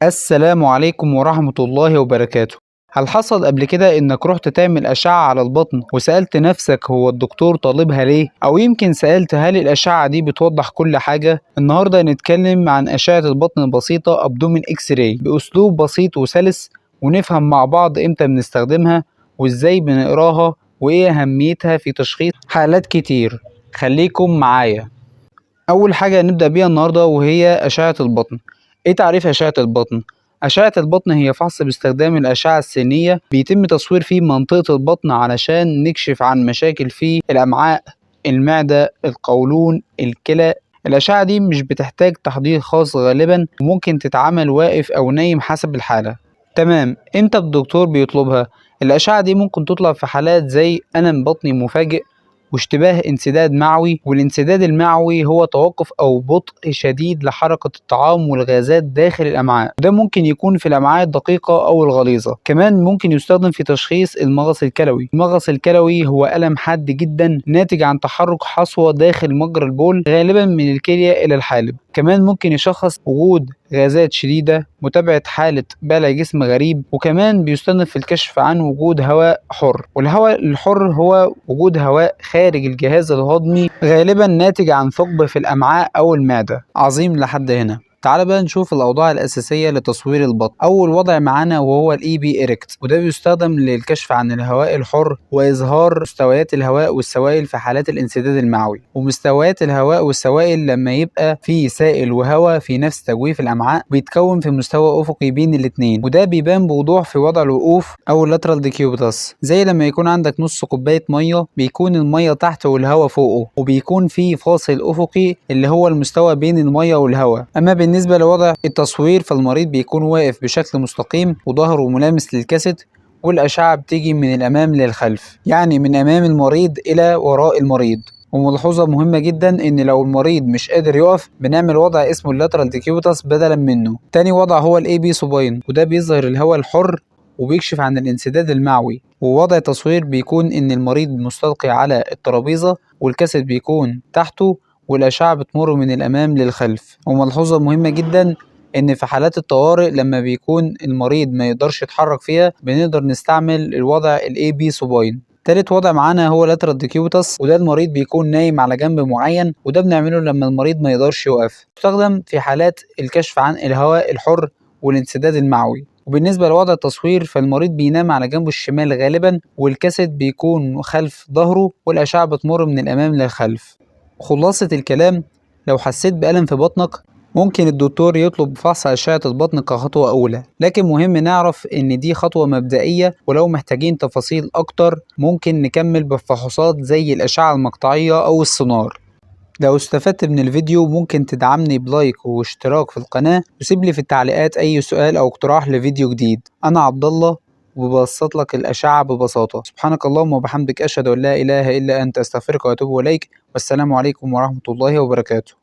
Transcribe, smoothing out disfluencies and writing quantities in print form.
السلام عليكم ورحمة الله وبركاته. هل حصل قبل كده إنك رحت تعمل أشعة على البطن وسألت نفسك هو الدكتور طالبها ليه؟ أو يمكن سألت هل الأشعة دي بتوضح كل حاجة؟ النهاردة هنتكلم عن أشعة البطن البسيطة أبدومين إكس راي بأسلوب بسيط وسلس، ونفهم مع بعض إمتى بنستخدمها وإزاي بنقراها وإيه أهميتها في تشخيص حالات كتير. خليكم معايا. أول حاجة هنبدأ بيها النهاردة وهي أشعة البطن. إيه تعريف أشعة البطن؟ أشعة البطن هي فحص باستخدام الأشعة السينية بيتم تصوير فيه منطقة البطن علشان نكشف عن مشاكل في الأمعاء، المعدة، القولون، الكلى. الأشعة دي مش بتحتاج تحضير خاص غالبا، وممكن تتعمل واقف أو نايم حسب الحالة. تمام، إمتى الدكتور بيطلبها؟ الأشعة دي ممكن تطلب في حالات زي ألم بطني مفاجئ واشتباه انسداد معوي، والانسداد المعوي هو توقف أو بطء شديد لحركة الطعام والغازات داخل الأمعاء، ده ممكن يكون في الأمعاء الدقيقة أو الغليظة. كمان ممكن يستخدم في تشخيص المغص الكلوي. المغص الكلوي هو ألم حاد جدا ناتج عن تحرك حصوة داخل مجرى البول غالبا من الكلية إلى الحالب. كمان ممكن يشخص وجود غازات شديدة، متابعة حالة بلع جسم غريب، وكمان بيستخدم في الكشف عن وجود هواء حر. والهواء الحر هو وجود هواء خارج الجهاز الهضمي غالبا ناتج عن ثقب في الأمعاء أو المعدة. عظيم لحد هنا. تعال بقى نشوف الأوضاع الأساسية لتصوير البطن. أول وضع معانا وهو الإي بي إيركت، وده بيستخدم للكشف عن الهواء الحر وإظهار مستويات الهواء والسوائل في حالات الانسداد المعوي. ومستويات الهواء والسوائل لما يبقى في سائل وهواء في نفس تجويف الأمعاء بيتكون في مستوى أفقي بين الاتنين، وده بيبان بوضوح في وضع الوقوف أو اللاترال ديكيوبيتاس. زي لما يكون عندك نص كوباية مية بيكون المية تحت والهواء فوقه، وبيكون في فاصل أفقي اللي هو المستوى بين المية والهواء. أما بالنسبة لوضع التصوير فالمريض بيكون واقف بشكل مستقيم وظهره ملامس للكاسيت، والأشعة بتيجي من الأمام للخلف، يعني من أمام المريض إلى وراء المريض. وملحوظة مهمة جدا إن لو المريض مش قادر يقف بنعمل وضع اسمه اللاترال ديكيوبيتاس بدلا منه. تاني وضع هو الاي بي سوباين، وده بيظهر الهواء الحر وبيكشف عن الانسداد المعوي. ووضع تصوير بيكون إن المريض مستلقي على الترابيزة والكاسيت بيكون تحته، والأشعة بتمر من الأمام للخلف. وملحوظة مهمة جدا إن في حالات الطوارئ لما بيكون المريض ما يقدرش يتحرك فيها بنقدر نستعمل الوضع الاي بي سوباين. تالت وضع معانا هو لاترال ديكيوبيتاس، وده المريض بيكون نايم على جنب معين، وده بنعمله لما المريض ما يقدرش يقف. يستخدم في حالات الكشف عن الهواء الحر والانسداد المعوي. وبالنسبة لوضع التصوير فالمريض بينام على جنبه الشمال غالبا، والكاسيت بيكون خلف ظهره، والأشعة بتمر من الأمام للخلف. خلاصة الكلام، لو حسيت بألم في بطنك ممكن الدكتور يطلب فحص أشعة البطن كخطوة أولى، لكن مهم نعرف إن دي خطوة مبدئية، ولو محتاجين تفاصيل أكتر ممكن نكمل بفحوصات زي الأشعة المقطعية أو السونار. لو استفدت من الفيديو ممكن تدعمني بلايك واشتراك في القناة، وسيب لي في التعليقات أي سؤال أو اقتراح لفيديو جديد. أنا عبد الله وببسط لك الأشعة ببساطة. سبحانك اللهم وبحمدك، أشهد أن لا إله إلا أنت، أستغفرك وأتوب إليك، والسلام عليكم ورحمة الله وبركاته.